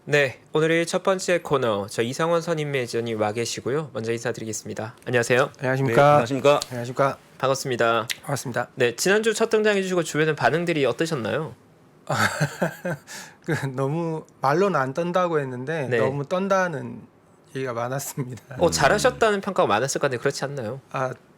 네, 오늘의 첫 번째 코너 저 이상원 선임 매니저님 와 계시고요. 먼저 인사드리겠습니다. 안녕하세요. 안녕하십니까. 네, 안녕하십니까. 안녕하십니까. 반갑습니다. 반갑습니다. 네, 지난주 첫 등장해 주시고 주변의 반응들이 어떠셨나요? 너무 말로는 안 떤다고 했는데 네. 너무 떤다는 얘기가 많았습니다. 잘하셨다는 평가가 많았을 건데 그렇지 않나요?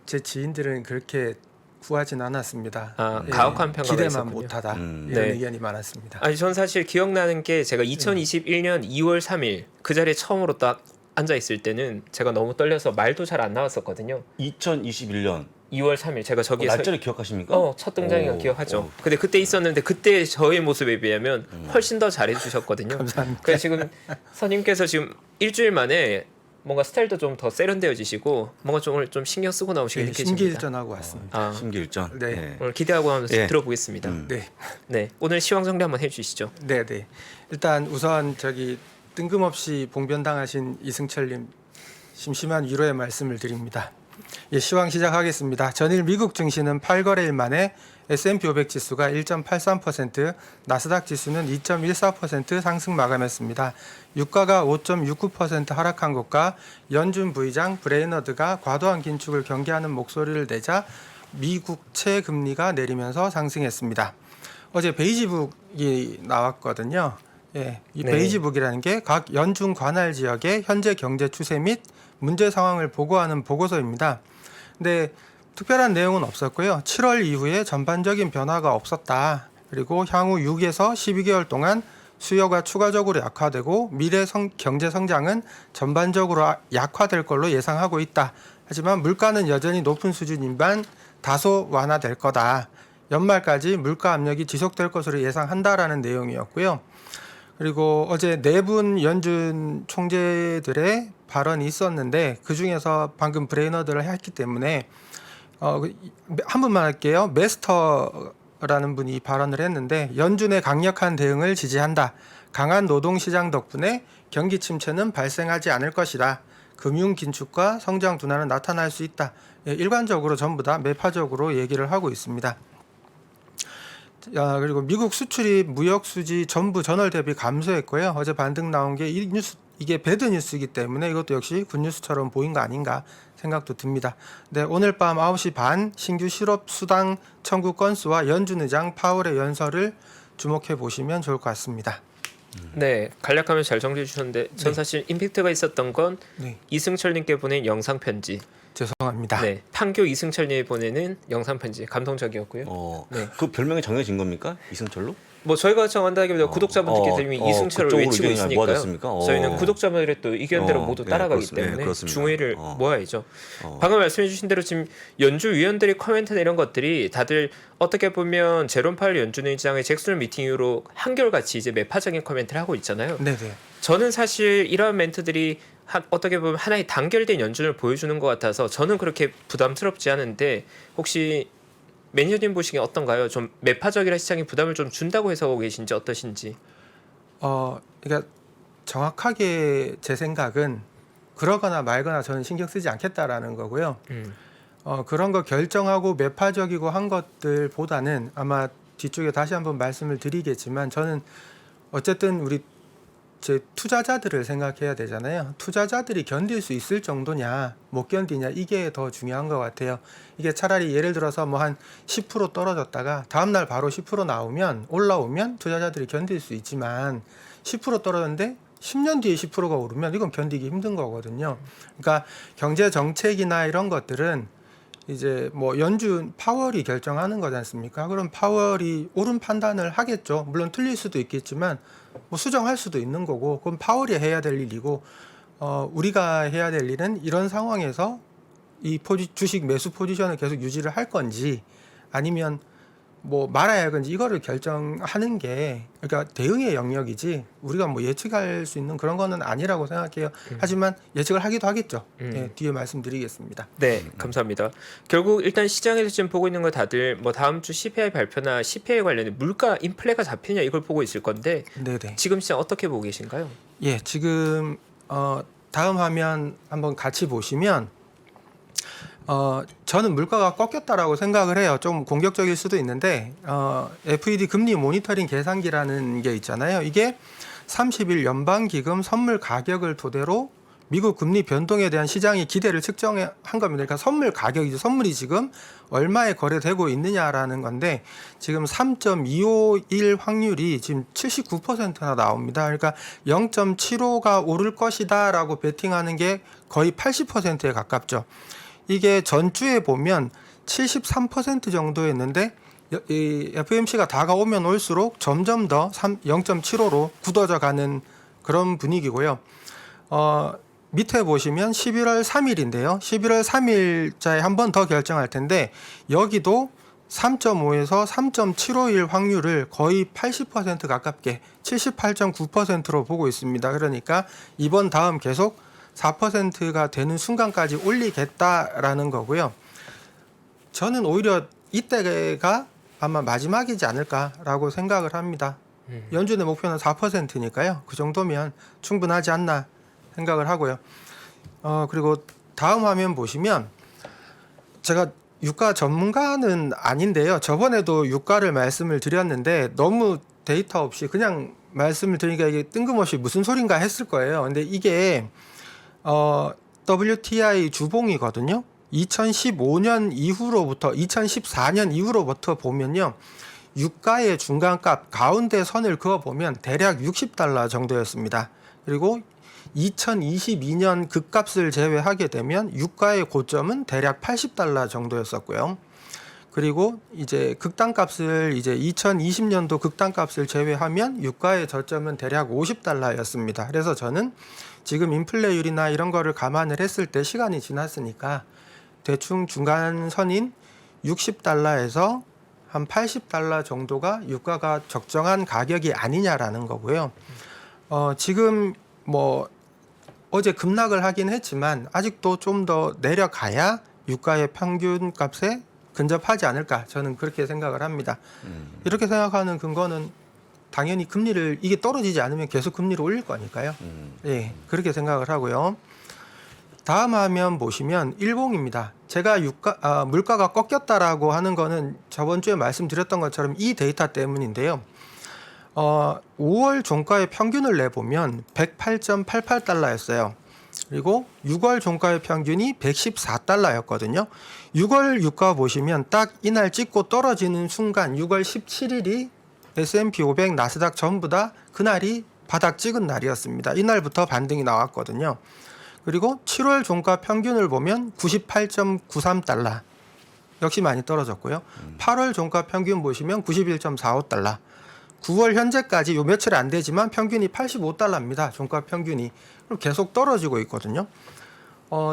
제 지인들은 그렇게 구하진 않았습니다. 가혹한 평가가 기대만 있었군요. 못하다 이런 네. 의견이 많았습니다. 아니, 전 사실 기억나는 게 제가 2021년 2월 3일 그 자리에 처음으로 딱 앉아 있을 때는 제가 너무 떨려서 말도 잘 안 나왔었거든요. 2021년 2월 3일 제가 저기에 날짜를 기억하십니까? 첫 등장이가 오, 기억하죠. 근데 그때 있었는데 그때 저의 모습에 비하면 훨씬 더 잘해 주셨거든요. 감사합니다. 그래서 지금 선임께서 지금 일주일 만에 뭔가 스타일도 좀 더 세련되어지시고 뭔가 좀 오늘 좀 신경 쓰고 나오시게 느껴집니다. 심기일전하고 왔습니다. 심기일전. 네. 오늘 기대하고 한번 예. 들어보겠습니다. 네. 네, 오늘 시황 정리 한번 해주시죠. 네, 네. 일단 우선 뜬금없이 봉변당하신 이승철님 심심한 위로의 말씀을 드립니다. 시황 시작하겠습니다. 전일 미국 증시는 8거래일 만에 S&P 500 지수가 1.83%, 나스닥 지수는 2.14% 상승 마감했습니다. 유가가 5.69% 하락한 것과 연준 부의장 브레이너드가 과도한 긴축을 경계하는 목소리를 내자 미국채 금리가 내리면서 상승했습니다. 어제 베이지북이 나왔거든요. 이 네. 베이지북이라는 게 각 연준 관할 지역의 현재 경제 추세 및 문제 상황을 보고하는 보고서입니다. 근데 특별한 내용은 없었고요. 7월 이후에 전반적인 변화가 없었다. 그리고 향후 6에서 12개월 동안 수요가 추가적으로 약화되고 미래 경제 성장은 전반적으로 약화될 걸로 예상하고 있다. 하지만 물가는 여전히 높은 수준이지만 다소 완화될 거다. 연말까지 물가 압력이 지속될 것으로 예상한다라는 내용이었고요. 그리고 어제 네 분 연준 총재들의 발언이 있었는데 그 중에서 방금 브레이너드를 했기 때문에 한 분만 할게요. 메스터라는 분이 발언을 했는데 연준의 강력한 대응을 지지한다. 강한 노동시장 덕분에 경기 침체는 발생하지 않을 것이다. 금융 긴축과 성장 둔화는 나타날 수 있다. 일관적으로 전부 다 매파적으로 얘기를 하고 있습니다. 그리고 미국 수출입 무역 수지 전부 전월 대비 감소했고요. 어제 반등 나온 게 이게 배드 뉴스이기 때문에 이것도 역시 굿뉴스처럼 보인 거 아닌가 생각도 듭니다. 네, 오늘 밤 9시 반 신규 실업 수당 청구 건수와 연준 의장 파월의 연설을 주목해 보시면 좋을 것 같습니다. 네, 간략하면서 잘 정리해 주셨는데 전 사실 임팩트가 있었던 건 이승철님께 보낸 영상 편지. 죄송합니다. 네, 판교 이승철님이 보내는 영상 편지 감동적이었고요. 네. 그 별명이 정해진 겁니까? 이승철로? 뭐 저희가 정한다기보다 구독자분들께서 이미 이승철을 그쪽으로 외치고 의견이 있으니까요. 모아졌습니까? 저희는 구독자분들의 또 의견대로 모두 따라가기 때문에 그렇습니다. 중의를 모아야죠. 방금 말씀해주신 대로 지금 연주 위원들의 코멘트나 이런 것들이 다들 어떻게 보면 제롬 파월 연준 의장의 잭슨 미팅 이후로 한결같이 이제 매파적인 코멘트를 하고 있잖아요. 네네. 저는 사실 이러한 멘트들이 어떻게 보면 하나의 단결된 연준을 보여주는 것 같아서 저는 그렇게 부담스럽지 않은데 혹시 매니저님 보시기에 어떤가요? 좀 매파적이라 시장에 부담을 좀 준다고 해석하고 계신지 어떠신지? 그러니까 정확하게 제 생각은 그러거나 말거나 저는 신경 쓰지 않겠다라는 거고요. 그런 거 결정하고 매파적이고 한 것들보다는 아마 뒤쪽에 다시 한번 말씀을 드리겠지만 저는 어쨌든 우리 제 투자자들을 생각해야 되잖아요. 투자자들이 견딜 수 있을 정도냐, 못 견디냐 이게 더 중요한 것 같아요. 이게 차라리 예를 들어서 뭐 한 10% 떨어졌다가 다음 날 바로 10% 올라오면 투자자들이 견딜 수 있지만 10% 떨어졌는데 10년 뒤에 10%가 오르면 이건 견디기 힘든 거거든요. 그러니까 경제 정책이나 이런 것들은 이제 뭐 연준 파월이 결정하는 거지 않습니까? 그럼 파월이 옳은 판단을 하겠죠. 물론 틀릴 수도 있겠지만 뭐 수정할 수도 있는 거고, 그럼 파월이 해야 될 일이고, 우리가 해야 될 일은 이런 상황에서 이 주식 매수 포지션을 계속 유지를 할 건지 아니면 뭐 말아야 할 건지 이거를 결정하는 게 그러니까 대응의 영역이지 우리가 뭐 예측할 수 있는 그런 거는 아니라고 생각해요. 하지만 예측을 하기도 하겠죠. 네, 뒤에 말씀드리겠습니다. 네, 감사합니다. 결국 일단 시장에서 지금 보고 있는 거 다들 뭐 다음 주 CPI 발표나 CPI 관련해 물가 인플레가 잡히냐 이걸 보고 있을 건데 네네. 지금 시장 어떻게 보고 계신가요? 예, 지금 다음 화면 한번 같이 보시면 저는 물가가 꺾였다라고 생각을 해요. 좀 공격적일 수도 있는데 FED 금리 모니터링 계산기라는 게 있잖아요. 이게 30일 연방기금 선물 가격을 토대로 미국 금리 변동에 대한 시장의 기대를 측정한 겁니다. 그러니까 선물 가격이죠. 선물이 지금 얼마에 거래되고 있느냐라는 건데 지금 3.251 확률이 지금 79%나 나옵니다. 그러니까 0.75가 오를 것이다라고 베팅하는 게 거의 80%에 가깝죠. 이게 전주에 보면 73% 정도였는데 이 FOMC가 다가오면 올수록 점점 더 0.75로 굳어져 가는 그런 분위기고요. 밑에 보시면 11월 3일인데요. 11월 3일자에 한 번 더 결정할 텐데 여기도 3.5에서 3.751 확률을 거의 80% 가깝게 78.9%로 보고 있습니다. 그러니까 이번 다음 계속 4%가 되는 순간까지 올리겠다라는 거고요. 저는 오히려 이때가 아마 마지막이지 않을까라고 생각을 합니다. 연준의 목표는 4%니까요. 그 정도면 충분하지 않나 생각을 하고요. 그리고 다음 화면 보시면 제가 유가 전문가는 아닌데요. 저번에도 유가를 말씀을 드렸는데 너무 데이터 없이 그냥 말씀을 드리니까 이게 뜬금없이 무슨 소린가 했을 거예요. 근데 이게 WTI 주봉이거든요. 2015년 이후로부터 2014년 이후로부터 보면요. 유가의 중간값 가운데 선을 그어 보면 대략 60달러 정도였습니다. 그리고 2022년 그 값을 제외하게 되면 유가의 고점은 대략 80달러 정도였었고요. 그리고 이제 극단값을 이제 2020년도 극단값을 제외하면 유가의 저점은 대략 50달러였습니다. 그래서 저는 지금 인플레율이나 이런 거를 감안을 했을 때 시간이 지났으니까 대충 중간선인 60달러에서 한 80달러 정도가 유가가 적정한 가격이 아니냐라는 거고요. 지금 뭐 어제 급락을 하긴 했지만 아직도 좀 더 내려가야 유가의 평균 값에 근접하지 않을까 저는 그렇게 생각을 합니다. 이렇게 생각하는 근거는 당연히 금리를 이게 떨어지지 않으면 계속 금리를 올릴 거니까요. 예, 그렇게 생각을 하고요. 다음 화면 보시면 일봉입니다. 제가 물가가 꺾였다라고 하는 거는 저번 주에 말씀드렸던 것처럼 이 데이터 때문인데요. 5월 종가의 평균을 내보면 108.88달러였어요. 그리고 6월 종가의 평균이 114달러였거든요. 6월 유가 보시면 딱 이날 찍고 떨어지는 순간 6월 17일이 S&P 500 나스닥 전부 다 그날이 바닥 찍은 날이었습니다. 이날부터 반등이 나왔거든요. 그리고 7월 종가 평균을 보면 98.93달러. 역시 많이 떨어졌고요. 8월 종가 평균 보시면 91.45달러. 9월 현재까지 요 며칠 안 되지만 평균이 85달러입니다. 종가 평균이. 그럼 계속 떨어지고 있거든요.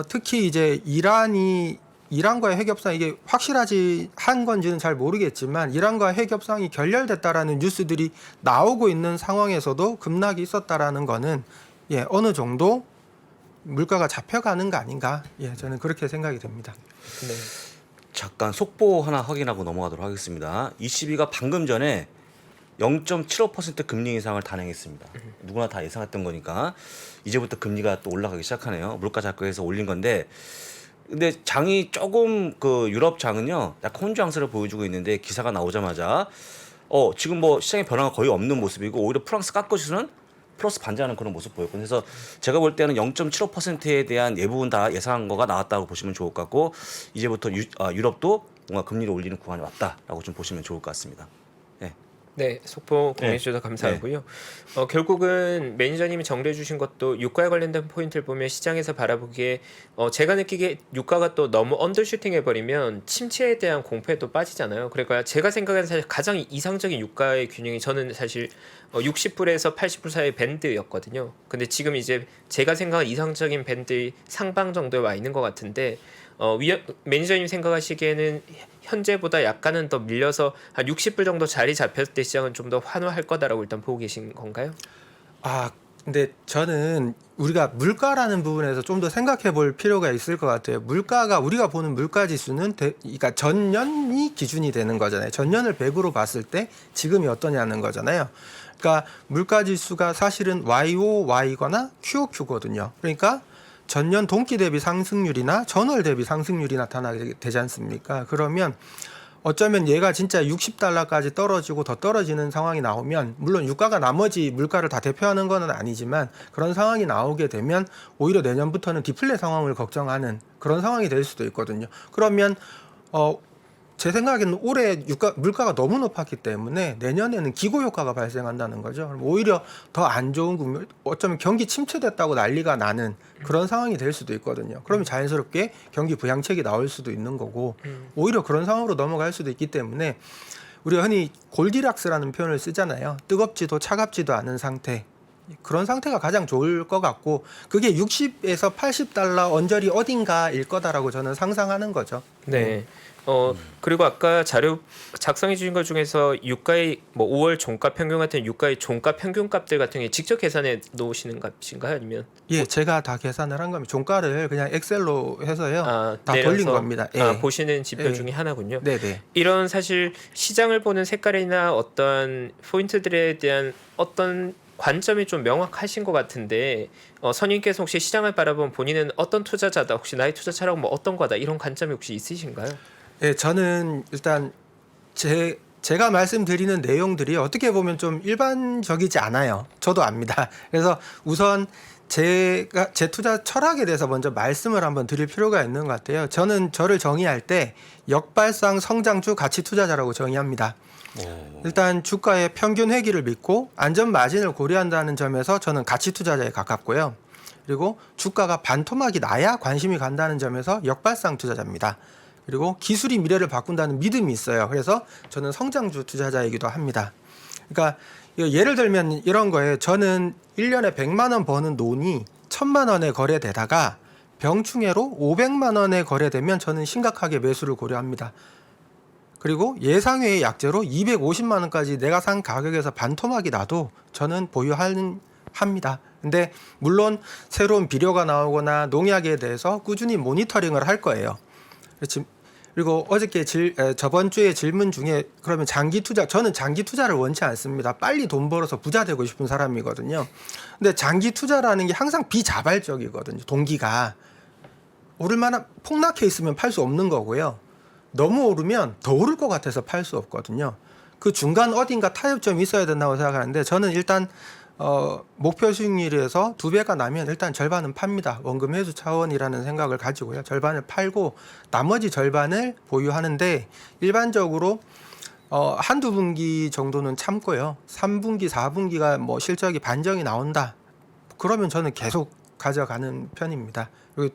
특히 이제 이란과의 핵 협상 이게 확실하지 한 건지는 잘 모르겠지만 이란과 핵 협상이 결렬됐다라는 뉴스들이 나오고 있는 상황에서도 급락이 있었다라는 거는 어느 정도 물가가 잡혀가는 거 아닌가? 저는 그렇게 생각이 됩니다. 네. 잠깐 속보 하나 확인하고 넘어가도록 하겠습니다. ECB가 방금 전에 0.75% 금리 인상을 단행했습니다. 누구나 다 예상했던 거니까 이제부터 금리가 또 올라가기 시작하네요. 물가 잡고해서 올린 건데, 근데 장이 조금 그 유럽 장은요, 약간 혼주항세를 보여주고 있는데 기사가 나오자마자 지금 뭐 시장의 변화가 거의 없는 모습이고 오히려 프랑스 깎아주는 플러스 반전하는 그런 모습 보였고, 그래서 제가 볼 때는 0.75%에 대한 예부분 다 예상한 거가 나왔다고 보시면 좋을 것 같고, 이제부터 유럽도 뭔가 금리를 올리는 구간이 왔다라고 좀 보시면 좋을 것 같습니다. 네, 속보 공유해 주셔서 감사하고요. 결국은 매니저님이 정리해 주신 것도 유가에 관련된 포인트를 보면 시장에서 바라보기에 제가 느끼기에 유가가 또 너무 언더슈팅 해버리면 침체에 대한 공포에 또 빠지잖아요. 그러니까 제가 생각하는 사실 가장 이상적인 유가의 균형이 저는 사실 60불에서 80불 사이의 밴드였거든요. 근데 지금 이제 제가 생각한 이상적인 밴드 상방 정도에 와 있는 것 같은데 매니저님 생각하시기에는 현재보다 약간은 더 밀려서 한 60불 정도 자리 잡혔을 때 시장은 좀 더 환호할 거다라고 일단 보고 계신 건가요? 근데 저는 우리가 물가라는 부분에서 좀 더 생각해 볼 필요가 있을 것 같아요. 물가가 우리가 보는 물가 지수는 그러니까 전년이 기준이 되는 거잖아요. 전년을 100으로 봤을 때 지금이 어떠냐는 거잖아요. 그러니까 물가 지수가 사실은 YOY거나 QOQ거든요. 그러니까 전년 동기 대비 상승률이나 전월 대비 상승률이 나타나게 되지 않습니까? 그러면 어쩌면 얘가 진짜 60달러까지 떨어지고 더 떨어지는 상황이 나오면 물론 유가가 나머지 물가를 다 대표하는 건 아니지만 그런 상황이 나오게 되면 오히려 내년부터는 디플레 상황을 걱정하는 그런 상황이 될 수도 있거든요. 그러면 제 생각에는 올해 물가가 너무 높았기 때문에 내년에는 기고 효과가 발생한다는 거죠. 그럼 오히려 더 안 좋은 국면, 어쩌면 경기 침체됐다고 난리가 나는 그런 상황이 될 수도 있거든요. 그러면 자연스럽게 경기 부양책이 나올 수도 있는 거고 오히려 그런 상황으로 넘어갈 수도 있기 때문에 우리가 흔히 골디락스라는 표현을 쓰잖아요. 뜨겁지도 차갑지도 않은 상태. 그런 상태가 가장 좋을 것 같고 그게 60에서 80달러 언저리 어딘가일 거다라고 저는 상상하는 거죠. 네. 그리고 아까 자료 작성해 주신 것 중에서 유가의 뭐 5월 종가 평균 같은 유가의 종가 평균값들 같은 게 직접 계산해 놓으시는 값인가요? 아니면 예, 제가 다 계산을 한 겁니다. 종가를 그냥 엑셀로 해서요. 다 내려서, 돌린 겁니다. 예. 보시는 지표 예. 중에 하나군요. 네네. 이런 사실 시장을 보는 색깔이나 어떤 포인트들에 대한 어떤 관점이 좀 명확하신 것 같은데 선임께서 혹시 시장을 바라본 본인은 어떤 투자자다, 혹시 나의 투자 차량은 뭐 어떤 거다 이런 관점이 혹시 있으신가요? 예, 저는 일단 제가 말씀드리는 내용들이 어떻게 보면 좀 일반적이지 않아요. 저도 압니다. 그래서 우선 제 투자 철학에 대해서 먼저 말씀을 한번 드릴 필요가 있는 것 같아요. 저는 저를 정의할 때 역발상 성장주 가치 투자자라고 정의합니다. 일단 주가의 평균 회귀를 믿고 안전 마진을 고려한다는 점에서 저는 가치 투자자에 가깝고요. 그리고 주가가 반토막이 나야 관심이 간다는 점에서 역발상 투자자입니다. 그리고 기술이 미래를 바꾼다는 믿음이 있어요. 그래서 저는 성장주 투자자이기도 합니다. 그러니까 예를 들면 이런 거예요. 저는 1년에 100만 원 버는 논이 1000만 원에 거래되다가 병충해로 500만 원에 거래되면 저는 심각하게 매수를 고려합니다. 그리고 예상외의 약재로 250만 원까지 내가 산 가격에서 반토막이 나도 저는 합니다. 근데 물론 새로운 비료가 나오거나 농약에 대해서 꾸준히 모니터링을 할 거예요. 그리고 저번 주에 질문 중에 그러면 장기 투자, 저는 장기 투자를 원치 않습니다. 빨리 돈 벌어서 부자 되고 싶은 사람이거든요. 근데 장기 투자라는 게 항상 비자발적이거든요. 동기가 오를 만한 폭락해 있으면 팔 수 없는 거고요. 너무 오르면 더 오를 것 같아서 팔 수 없거든요. 그 중간 어딘가 타협점이 있어야 된다고 생각하는데 저는 일단 목표 수익률에서 2배가 나면 일단 절반은 팝니다. 원금 회수 차원이라는 생각을 가지고요. 절반을 팔고 나머지 절반을 보유하는데 일반적으로 한두 분기 정도는 참고요. 3분기, 4분기가 뭐 실적이 반정이 나온다. 그러면 저는 계속 가져가는 편입니다. 그리고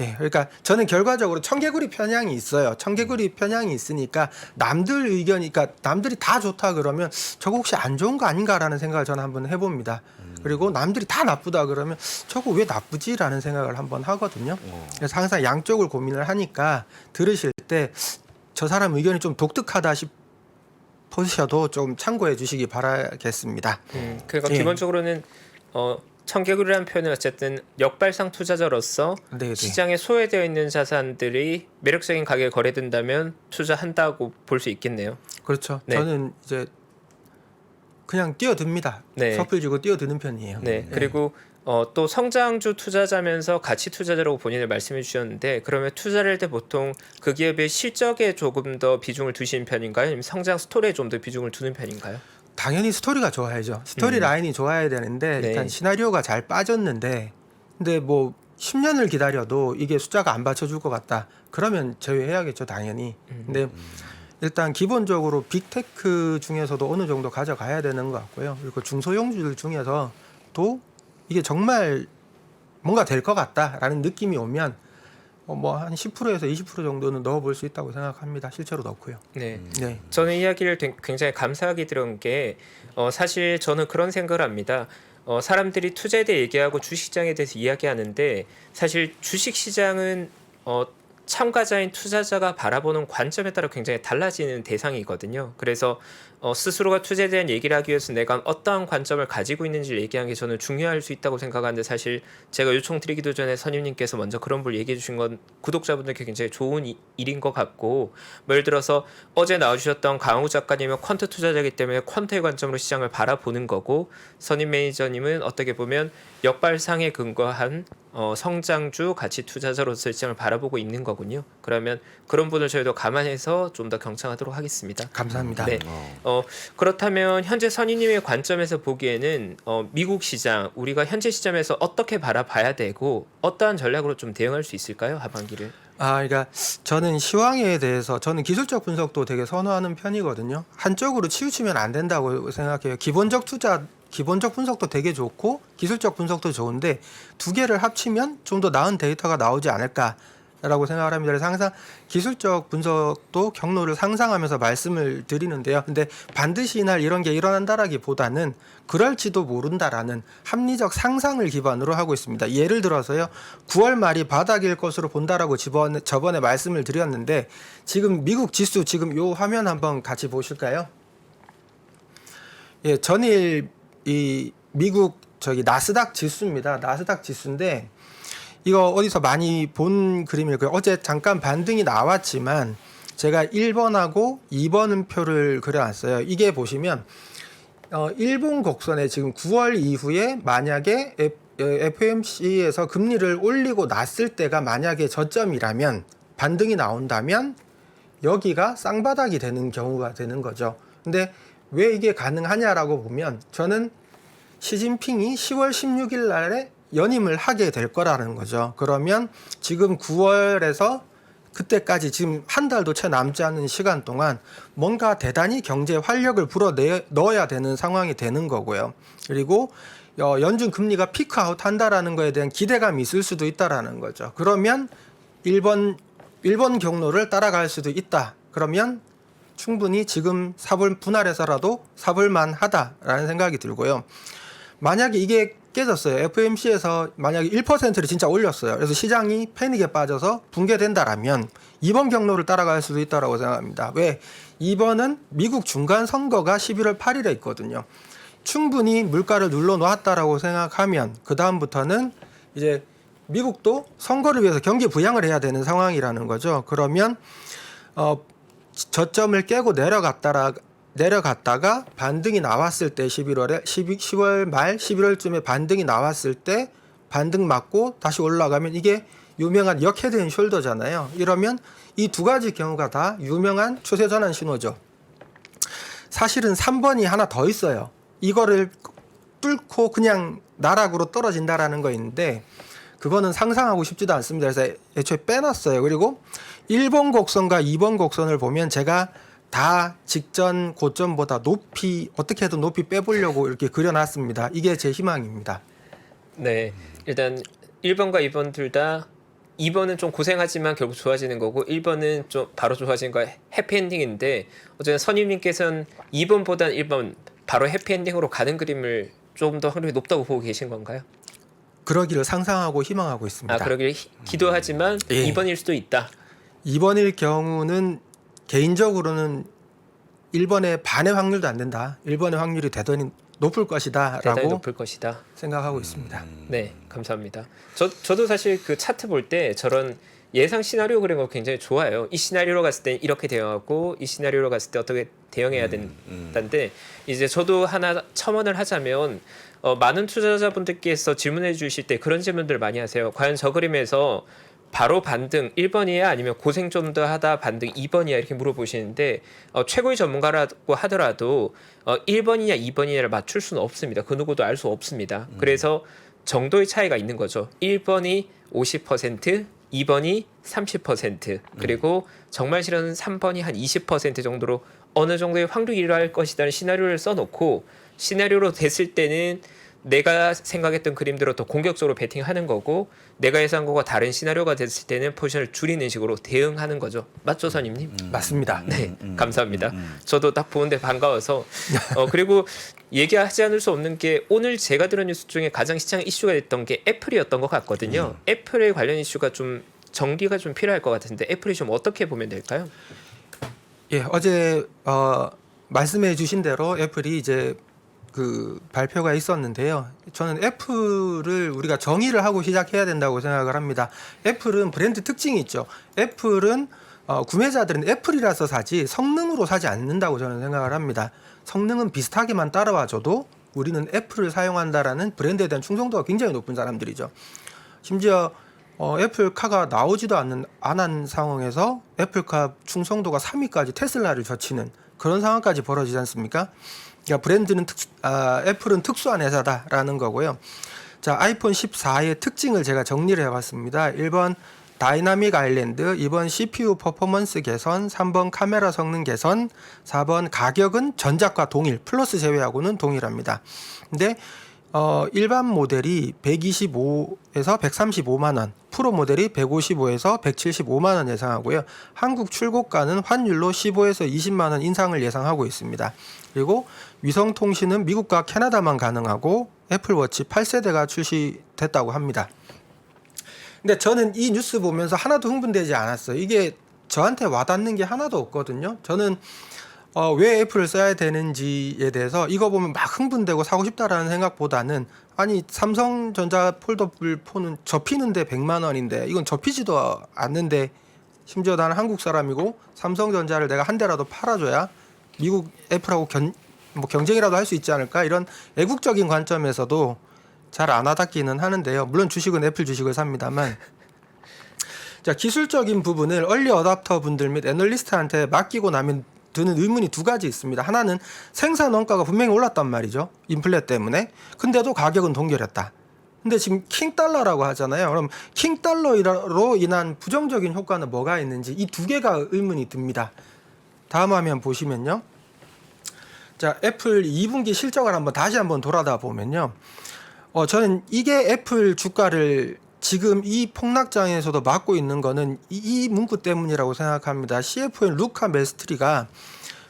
예, 그러니까 저는 결과적으로 청개구리 편향이 있어요. 청개구리 편향이 있으니까 남들 의견이, 그러니까 남들이 다 좋다 그러면 저거 혹시 안 좋은 거 아닌가라는 생각을 저는 한번 해봅니다. 그리고 남들이 다 나쁘다 그러면 저거 왜 나쁘지라는 생각을 한번 하거든요. 그래서 항상 양쪽을 고민을 하니까 들으실 때 저 사람 의견이 좀 독특하다 싶으셔도 좀 참고해 주시기 바라겠습니다. 그러니까 예. 기본적으로는 청개구리라는 표현은 어쨌든 역발상 투자자로서 네네. 시장에 소외되어 있는 자산들이 매력적인 가격에 거래된다면 투자한다고 볼 수 있겠네요. 그렇죠. 네. 저는 이제 그냥 뛰어듭니다. 네. 섣불지고 뛰어드는 편이에요. 네. 그리고 또 성장주 투자자면서 가치 투자자라고 본인을 말씀해 주셨는데 그러면 투자를 할 때 보통 그 기업의 실적에 조금 더 비중을 두시는 편인가요? 아니면 성장 스토리에 좀 더 비중을 두는 편인가요? 당연히 스토리가 좋아야죠. 스토리 라인이 좋아야 되는데 네. 일단 시나리오가 잘 빠졌는데 근데 뭐 10년을 기다려도 이게 숫자가 안 받쳐줄 것 같다. 그러면 제외해야겠죠, 당연히. 근데 일단 기본적으로 빅테크 중에서도 어느 정도 가져가야 되는 것 같고요. 그리고 중소형주들 중에서도 이게 정말 뭔가 될 것 같다라는 느낌이 오면 뭐 한 10%에서 20% 정도는 넣어볼 수 있다고 생각합니다. 실제로 넣고요. 네. 네. 저는 이야기를 굉장히 감사하게 들은 게 사실 저는 그런 생각을 합니다. 사람들이 투자에 대해 얘기하고 주식시장에 대해서 이야기하는데 사실 주식시장은 참가자인 투자자가 바라보는 관점에 따라 굉장히 달라지는 대상이거든요. 그래서 스스로가 투자에 대한 얘기를 하기 위해서 내가 어떠한 관점을 가지고 있는지를 얘기하는 게 저는 중요할 수 있다고 생각하는데 사실 제가 요청드리기도 전에 선임님께서 먼저 그런 걸 얘기해 주신 건 구독자분들께 굉장히 좋은 일인 것 같고 뭐 예를 들어서 어제 나와주셨던 강우 작가님은 퀀트 투자자이기 때문에 퀀트의 관점으로 시장을 바라보는 거고 선임 매니저님은 어떻게 보면 역발상에 근거한 성장주 가치 투자자로서 시장을 바라보고 있는 거군요. 그러면 그런 분을 저희도 감안해서 좀 더 경청하도록 하겠습니다. 감사합니다. 네. 그렇다면 현재 선임님의 관점에서 보기에는 미국 시장 우리가 현재 시점에서 어떻게 바라봐야 되고 어떠한 전략으로 좀 대응할 수 있을까요? 하반기를. 그러니까 저는 시황에 대해서 저는 기술적 분석도 되게 선호하는 편이거든요. 한쪽으로 치우치면 안 된다고 생각해요. 기본적 분석도 되게 좋고 기술적 분석도 좋은데 두 개를 합치면 좀 더 나은 데이터가 나오지 않을까라고 생각을 합니다. 그래서 항상 기술적 분석도 경로를 상상하면서 말씀을 드리는데요. 근데 반드시 이날 이런 게 일어난다라기보다는 그럴지도 모른다라는 합리적 상상을 기반으로 하고 있습니다. 예를 들어서요. 9월 말이 바닥일 것으로 본다라고 저번에 말씀을 드렸는데 지금 미국 지수 지금 요 화면 한번 같이 보실까요? 예, 전일 이 미국 나스닥 지수입니다. 나스닥 지수인데 이거 어디서 많이 본 그림일 거예요. 어제 잠깐 반등이 나왔지만 제가 1번하고 2번 표를 그려놨어요. 이게 보시면 일본 곡선에 지금 9월 이후에 만약에 FOMC에서 금리를 올리고 났을 때가 만약에 저점이라면 반등이 나온다면 여기가 쌍바닥이 되는 경우가 되는 거죠. 근데 왜 이게 가능하냐라고 보면 저는 시진핑이 10월 16일 날에 연임을 하게 될 거라는 거죠. 그러면 지금 9월에서 그때까지 지금 한 달도 채 남지 않은 시간 동안 뭔가 대단히 경제 활력을 불어 넣어야 되는 상황이 되는 거고요. 그리고 연준 금리가 피크아웃 한다라는 거에 대한 기대감이 있을 수도 있다라는 거죠. 그러면 일본 경로를 따라갈 수도 있다. 그러면 충분히 지금 사볼 분할해서라도 사볼만 하다라는 생각이 들고요. 만약에 이게 깨졌어요. FOMC에서 만약에 1%를 진짜 올렸어요. 그래서 시장이 패닉에 빠져서 붕괴된다라면 2번 경로를 따라갈 수도 있다고 생각합니다. 왜? 2번은 미국 중간 선거가 11월 8일에 있거든요. 충분히 물가를 눌러놓았다라고 생각하면 그 다음부터는 이제 미국도 선거를 위해서 경기 부양을 해야 되는 상황이라는 거죠. 그러면 저점을 깨고 내려갔다가 반등이 나왔을 때 10월 말 11월쯤에 반등이 나왔을 때 반등 맞고 다시 올라가면 이게 유명한 역헤드앤 숄더잖아요. 이러면 이 두 가지 경우가 다 유명한 추세 전환 신호죠. 사실은 3번이 하나 더 있어요. 이거를 뚫고 그냥 나락으로 떨어진다라는 거 있는데 그거는 상상하고 싶지도 않습니다. 그래서 애초에 빼놨어요. 그리고 1번 곡선과 2번 곡선을 보면 제가 다 직전 고점보다 높이 어떻게든 높이 빼보려고 이렇게 그려놨습니다. 이게 제 희망입니다. 네, 일단 1번과 2번 둘 다 2번은 좀 고생하지만 결국 좋아지는 거고 1번은 좀 바로 좋아지는 거 해피엔딩인데 어쨌든 선임님께서는 2번보다는 1번 바로 해피엔딩으로 가는 그림을 좀 더 확률이 높다고 보고 계신 건가요? 그러기를 상상하고 희망하고 있습니다. 그러길 기도하지만 예. 2번일 수도 있다. 2번일 경우는 개인적으로는 1번의 반의 확률도 안 된다. 1번의 확률이 대단히 높을 대단히 것이다라고 높을 것이다. 생각하고 있습니다. 네, 감사합니다. 저도 사실 그 차트 볼 때 저런 예상 시나리오 그린 거 굉장히 좋아요. 이 시나리오로 갔을 때 이렇게 대응하고 이 시나리오로 갔을 때 어떻게 대응해야 된다는데 이제 저도 하나 첨언을 하자면 많은 투자자분들께서 질문해 주실 때 그런 질문들을 많이 하세요. 과연 저 그림에서 바로 반등 1번이야 아니면 고생 좀 더 하다 반등 2번이야 이렇게 물어보시는데 최고의 전문가라고 하더라도 1번이냐 2번이냐를 맞출 수는 없습니다. 그 누구도 알 수 없습니다. 그래서 정도의 차이가 있는 거죠. 1번이 50%, 2번이 30%, 그리고 정말 싫은 3번이 한 20% 정도로 어느 정도의 확률이 일어날 것이라는 시나리오를 써놓고 시나리오로 됐을 때는 내가 생각했던 그림대로 더 공격적으로 베팅하는 거고 내가 예상한 거가 다른 시나리오가 됐을 때는 포지션을 줄이는 식으로 대응하는 거죠. 맞죠, 선임님? 맞습니다. 네, 감사합니다. 저도 딱 보는데 반가워서 그리고 얘기하지 않을 수 없는 게 오늘 제가 들은 뉴스 중에 가장 시장 이슈가 됐던 게 애플이었던 것 같거든요. 애플의 관련 이슈가 좀 정리가 좀 필요할 것 같은데 애플이 좀 어떻게 보면 될까요? 예, 어제 말씀해 주신 대로 애플이 이제 그 발표가 있었는데요. 저는 애플을 우리가 정의를 하고 시작해야 된다고 생각을 합니다. 애플은 브랜드 특징이 있죠. 애플은 구매자들은 애플이라서 사지 성능으로 사지 않는다고 저는 생각을 합니다. 성능은 비슷하게만 따라와줘도 우리는 애플을 사용한다라는 브랜드에 대한 충성도가 굉장히 높은 사람들이죠. 심지어 애플카가 나오지도 않은 상황에서 애플카 충성도가 3위까지 테슬라를 젖히는 그런 상황까지 벌어지지 않습니까? 그러니까 브랜드는 애플은 특수한 회사다라는 거고요. 자, 아이폰 14의 특징을 제가 정리를 해봤습니다. 1번 다이나믹 아일랜드, 2번 CPU 퍼포먼스 개선, 3번 카메라 성능 개선, 4번 가격은 전작과 동일, 플러스 제외하고는 동일합니다. 근데 일반 모델이 125에서 135만 원, 프로 모델이 155에서 175만 원 예상하고요. 한국 출고가는 환율로 15에서 20만 원 인상을 예상하고 있습니다. 그리고 위성통신은 미국과 캐나다만 가능하고 애플워치 8세대가 출시됐다고 합니다. 근데 저는 이 뉴스 보면서 하나도 흥분되지 않았어요. 이게 저한테 와닿는 게 하나도 없거든요. 저는 왜 애플을 써야 되는지에 대해서 이거 보면 막 흥분되고 사고 싶다라는 생각보다는 아니 삼성전자 폴더블 폰은 접히는데 100만 원인데 이건 접히지도 않는데 심지어 나는 한국 사람이고 삼성전자를 내가 한 대라도 팔아줘야 미국 애플하고 경쟁이라도 할 수 있지 않을까 이런 애국적인 관점에서도 잘 안 와닿기는 하는데요. 물론 주식은 애플 주식을 삽니다만 자, 기술적인 부분을 얼리 어답터 분들 및 애널리스트한테 맡기고 나면 드는 의문이 두 가지 있습니다. 하나는 생산 원가가 분명히 올랐단 말이죠. 인플레 때문에. 근데도 가격은 동결했다. 근데 지금 킹달러라고 하잖아요. 그럼 킹달러로 인한 부정적인 효과는 뭐가 있는지 이 두 개가 의문이 듭니다. 다음 화면 보시면요. 자, 애플 2분기 실적을 다시 한번 돌아다 보면요. 저는 이게 애플 주가를 지금 이 폭락장에서도 막고 있는 거는 이 문구 때문이라고 생각합니다. CFO인 루카 메스트리가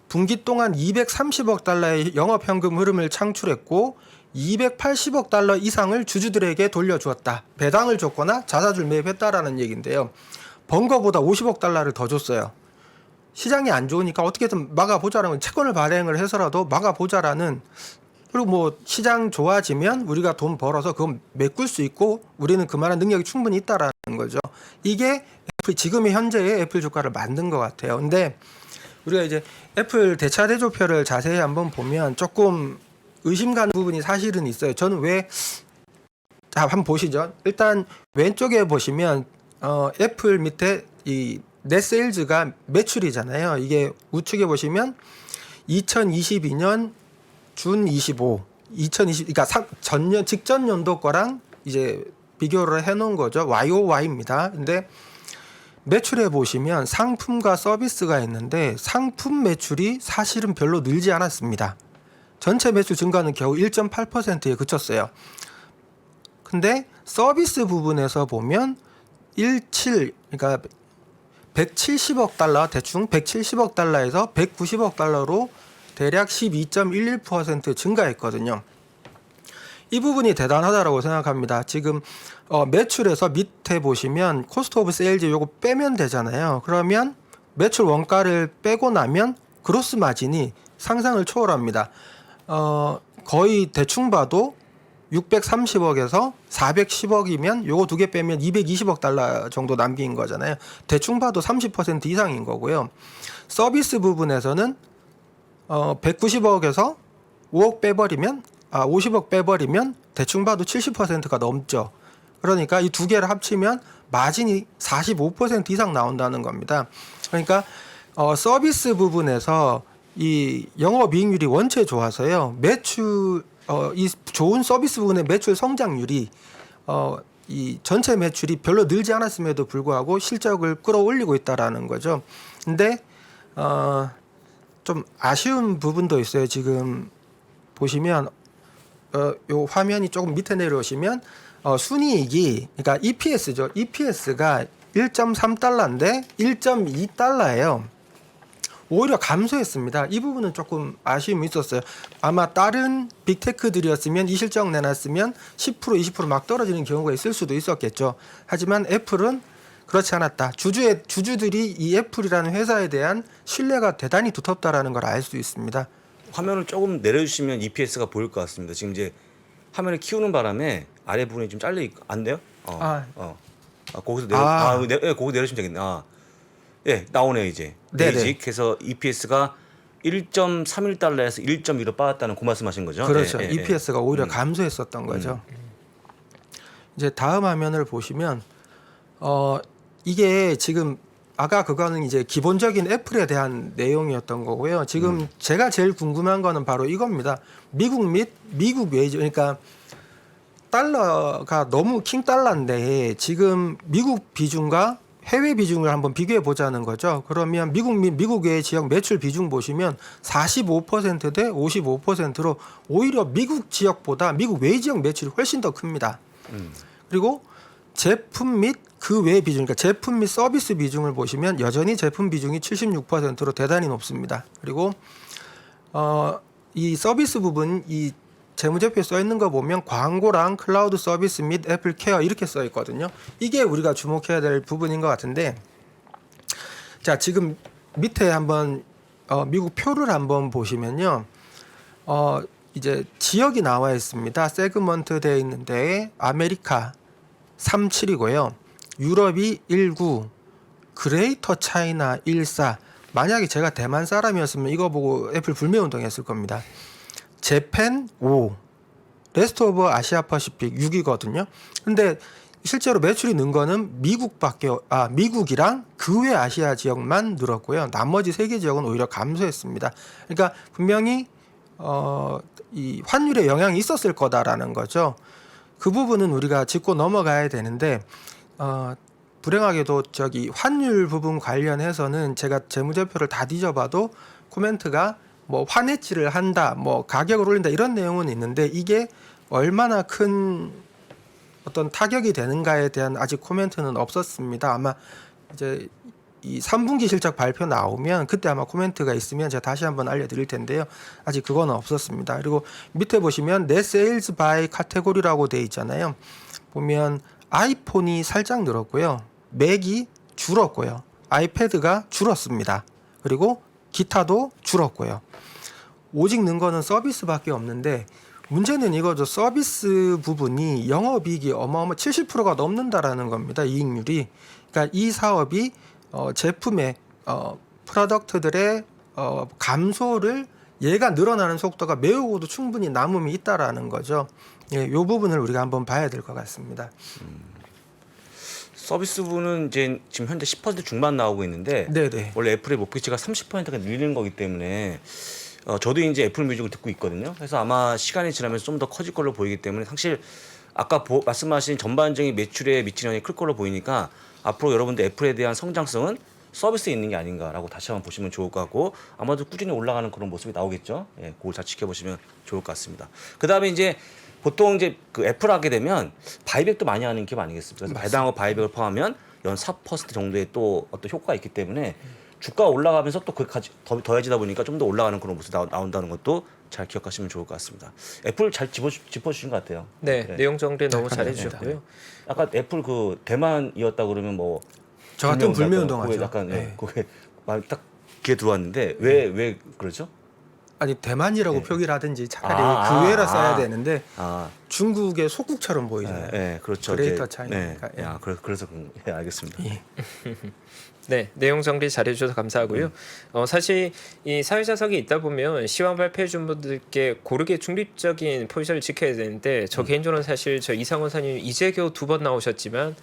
분기 동안 230억 달러의 영업현금 흐름을 창출했고 280억 달러 이상을 주주들에게 돌려주었다. 배당을 줬거나 자사주 매입했다라는 얘기인데요. 번 거보다 50억 달러를 더 줬어요. 시장이 안 좋으니까 어떻게든 막아보자라는 채권을 발행을 해서라도 막아보자라는 그리고 뭐 시장 좋아지면 우리가 돈 벌어서 그건 메꿀 수 있고 우리는 그만한 능력이 충분히 있다라는 거죠. 이게 애플 지금의 현재의 애플 주가를 만든 것 같아요. 근데 우리가 이제 애플 대차대조표를 자세히 한번 보면 조금 의심 가는 부분이 사실은 있어요. 저는 자, 한번 보시죠. 일단 왼쪽에 보시면 애플 밑에 이 넷세일즈가 매출이잖아요. 이게 우측에 보시면 2022년 준 25, 그러니까 전년 직전 연도 거랑 이제 비교를 해놓은 거죠. YOY입니다. 근데 매출에 보시면 상품과 서비스가 있는데 상품 매출이 사실은 별로 늘지 않았습니다. 전체 매출 증가는 겨우 1.8%에 그쳤어요. 근데 서비스 부분에서 보면 그러니까 170억 달러, 대충 170억 달러에서 190억 달러로 대략 12.11% 증가했거든요. 이 부분이 대단하다고 생각합니다. 지금 매출에서 밑에 보시면 코스트 오브 세일즈 요거 빼면 되잖아요. 그러면 매출 원가를 빼고 나면 그로스 마진이 상상을 초월합니다. 거의 대충 봐도 630억에서 410억이면 요거 두 개 빼면 220억 달러 정도 남긴 거잖아요. 대충 봐도 30% 이상인 거고요. 서비스 부분에서는 190억에서 5억 빼버리면 50억 빼버리면 대충 봐도 70%가 넘죠. 그러니까 이 두 개를 합치면 마진이 45% 이상 나온다는 겁니다. 그러니까 서비스 부분에서 이 영업이익률이 원체 좋아서요. 이 좋은 서비스 부분의 매출 성장률이 이 전체 매출이 별로 늘지 않았음에도 불구하고 실적을 끌어올리고 있다라는 거죠. 근데 좀 아쉬운 부분도 있어요. 지금 보시면 요 화면이 조금 밑에 내려오시면 순이익이 그러니까 EPS죠. EPS가 1.3달러인데 1.2달러예요. 오히려 감소했습니다. 이 부분은 조금 아쉬움이 있었어요. 아마 다른 빅테크들이었으면 이 실적 내놨으면 10% 20% 막 떨어지는 경우가 있을 수도 있었겠죠. 하지만 애플은 그렇지 않았다. 주주들이 이 애플이라는 회사에 대한 신뢰가 대단히 두텁다라는 걸 알 수 있습니다. 화면을 조금 내려주시면 EPS가 보일 것 같습니다. 지금 이제 화면을 키우는 바람에 아래 부분이 좀 잘려 있고 안 돼요? 거기서 거기 내려주시면 되겠네. 예, 나오네요 이제. 네네. 베이직해서 EPS가 1.31달러에서 1.2로 빠졌다는 그 말씀하신 거죠? 그렇죠. 예, 예, EPS가 오히려 감소했었던 거죠. 이제 다음 화면을 보시면 이게 지금 아까 그거는 이제 기본적인 애플에 대한 내용이었던 거고요. 지금 제가 제일 궁금한 거는 바로 이겁니다. 미국 및 미국 외지 그러니까 달러가 너무 킹 달러인데 지금 미국 비중과 해외 비중을 한번 비교해 보자는 거죠. 그러면 미국 및 미국 외 지역 매출 비중 보시면 45%대 55%로 오히려 미국 지역보다 미국 외 지역 매출이 훨씬 더 큽니다. 그리고 제품 및 그 외 비중, 그러니까 제품 및 서비스 비중을 보시면 여전히 제품 비중이 76%로 대단히 높습니다. 그리고 이 서비스 부분 이 재무제표에 써 있는 거 보면 광고랑 클라우드 서비스 및 애플 케어 이렇게 써 있거든요. 이게 우리가 주목해야 될 부분인 것 같은데, 자 지금 밑에 한번 미국 표를 한번 보시면요, 이제 지역이 나와 있습니다. 세그먼트 되어 있는데 아메리카 37이고요, 유럽이 19, 그레이터 차이나 14. 만약에 제가 대만 사람이었으면 이거 보고 애플 불매운동했을 겁니다. 재팬 5, 레스트 오브 아시아 퍼시픽 6이거든요. 근데 실제로 매출이 는 거는 미국이랑 그 외 아시아 지역만 늘었고요. 나머지 세 개 지역은 오히려 감소했습니다. 그러니까 분명히 이 환율에 영향이 있었을 거다라는 거죠. 그 부분은 우리가 짚고 넘어가야 되는데 불행하게도 저기 환율 부분 관련해서는 제가 재무제표를 다 뒤져봐도 코멘트가 뭐 환해지를 한다, 뭐 가격을 올린다 이런 내용은 있는데 이게 얼마나 큰 어떤 타격이 되는가에 대한 아직 코멘트는 없었습니다. 아마 이제 이 3분기 실적 발표 나오면 그때 아마 코멘트가 있으면 제가 다시 한번 알려드릴 텐데요. 아직 그거는 없었습니다. 그리고 밑에 보시면 내 세일즈 바이 카테고리라고 돼 있잖아요. 보면 아이폰이 살짝 늘었고요, 맥이 줄었고요, 아이패드가 줄었습니다. 그리고 기타도 줄었고요. 오직 는 거는 서비스밖에 없는데 문제는 이거죠. 서비스 부분이 영업이익이 어마어마 70%가 넘는다라는 겁니다. 이익률이. 그러니까 이 사업이 제품의 프로덕트들의 감소를 얘가 늘어나는 속도가 매우고도 충분히 남음이 있다라는 거죠. 예, 이 부분을 우리가 한번 봐야 될 것 같습니다. 서비스 부분은 이제 지금 현재 10% 중반 나오고 있는데, 네네. 원래 애플의 목표치가 30%가 늘리는 거기 때문에 저도 이제 애플 뮤직을 듣고 있거든요. 그래서 아마 시간이 지나면서 좀 더 커질 걸로 보이기 때문에 사실 아까 말씀하신 전반적인 매출에 미치는 영향이 클 걸로 보이니까 앞으로 여러분들 애플에 대한 성장성은 서비스에 있는 게 아닌가라고 다시 한번 보시면 좋을 것 같고, 아마도 꾸준히 올라가는 그런 모습이 나오겠죠. 예, 그걸 잘 지켜보시면 좋을 것 같습니다. 그다음에 이제 보통 이제 그 애플 하게 되면 바이백도 많이 하는 기업 아니겠습니까? 그래서 배당하고 바이백을 포함하면 연 4% 정도의 또 어떤 효과가 있기 때문에 주가가 올라가면서 또 그까지 더해지다 보니까 좀 더 올라가는 그런 모습이 나온다는 것도 잘 기억하시면 좋을 것 같습니다. 애플 잘 짚어주신 것 같아요. 네, 내용 정리 너무 네, 잘해주셨고요. 아까 애플 그 대만이었다 그러면 뭐 저 같은 불매운동하죠. 그게 약간 네. 그게 말 딱 귀에 들어왔는데 왜 그러죠? 아니 대만이라고 네. 표기를 하든지 차라리 아, 그 외라 아, 써야 아. 되는데 아, 중국의 소국처럼 보이잖아요. 네, 그렇죠. 그레이터 이제, 차이나니까. 네, 그래서 예, 알겠습니다. 예. 네, 내용 정리 잘해주셔서 감사하고요. 사실 이 사회자석이 있다 보면 시황 발표해준 분들께 고르게 중립적인 포지션을 지켜야 되는데 저 개인적으로는 사실 저 이상원 사님 이제 겨우 2번 나오셨지만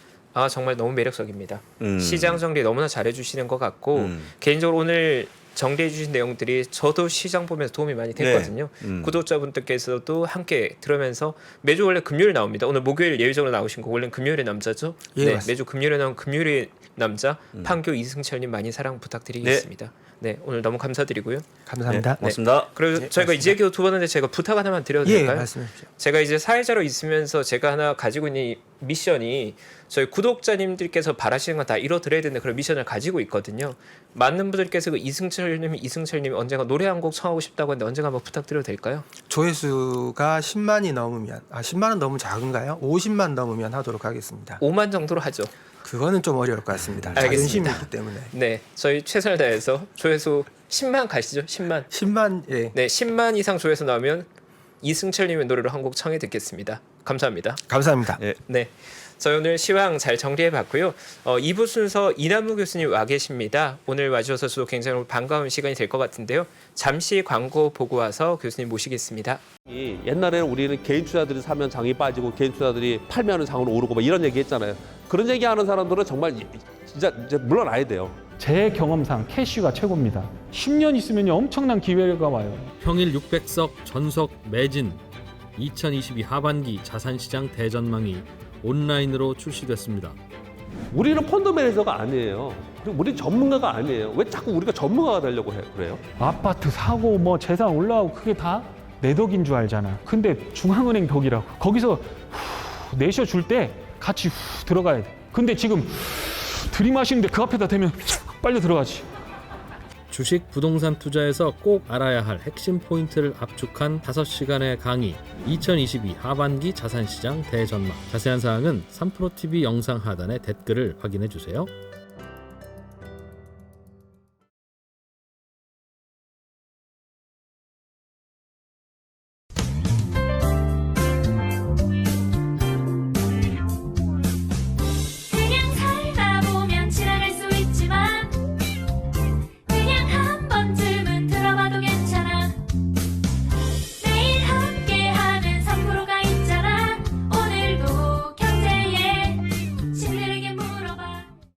정말 너무 매력적입니다. 시장 정리 너무나 잘해주시는 것 같고 개인적으로 오늘 정리해주신 내용들이 저도 시장 보면서 도움이 많이 됐거든요. 구독자분들께서도 함께 들으면서 매주 원래 금요일 나옵니다. 오늘 목요일 예외적으로 나오신 거 원래는 금요일의 남자죠. 예, 네, 맞습니다. 매주 금요일에 나온 금요일의 남자 판교 이승철님 많이 사랑 부탁드리겠습니다. 네, 오늘 너무 감사드리고요. 감사합니다. 고맙습니다. 그리고 네, 저희가 맞습니다. 이제 겨우 2번 하는데 제가 부탁 하나만 드려도 예, 될까요? 말씀해 주십시오. 제가 이제 사회자로 있으면서 제가 하나 가지고 있는 미션이 저희 구독자님들께서 바라시는 건 다 이뤄드려야 되는 그런 미션을 가지고 있거든요. 많은 분들께서 그 이승철님이 언젠가 노래 한 곡 청하고 싶다고 했는데 언젠가 한번 부탁드려도 될까요? 조회수가 10만이 넘으면 10만은 너무 작은가요? 50만 넘으면 하도록 하겠습니다. 5만 정도로 하죠. 그거는 좀 어려울 것 같습니다. 알겠습니다. 자존심이 있기 때문에. 네, 저희 최선을 다해서 조회수 10만 가시죠. 10만. 10만 예. 네, 10만 이상 조회수 나오면 이승철님의 노래로 한 곡 청해 듣겠습니다. 감사합니다. 감사합니다. 예. 네, 저희 오늘 시황 잘 정리해봤고요. 2부 순서 이남우 교수님 와 계십니다. 오늘 와주셔서 저도 굉장히 반가운 시간이 될 것 같은데요. 잠시 광고 보고 와서 교수님 모시겠습니다. 옛날에는 우리는 개인 투자들이 사면 장이 빠지고 개인 투자들이 팔면 장으로 오르고 막 이런 얘기 했잖아요. 그런 얘기하는 사람들은 정말 진짜 이제 물러나야 돼요. 제 경험상 캐시가 최고입니다. 10년 있으면 엄청난 기회가 와요. 평일 600석 전석 매진 2022 하반기 자산시장 대전망이 온라인으로 출시됐습니다. 우리는 펀드 매니저가 아니에요. 그리고 우리는 전문가가 아니에요. 왜 자꾸 우리가 전문가가 되려고 그래요? 아파트 사고 뭐 재산 올라오고 그게 다 내 덕인 줄 알잖아. 근데 중앙은행 덕이라고. 거기서 내셔 줄 때 같이 들어가야 돼. 근데 지금 들이마시는데 그 앞에다 대면 빨리 들어가지. 주식 부동산 투자에서 꼭 알아야 할 핵심 포인트를 압축한 5시간의 강의 2022 하반기 자산시장 대전망. 자세한 사항은 3프로TV 영상 하단의 댓글을 확인해 주세요.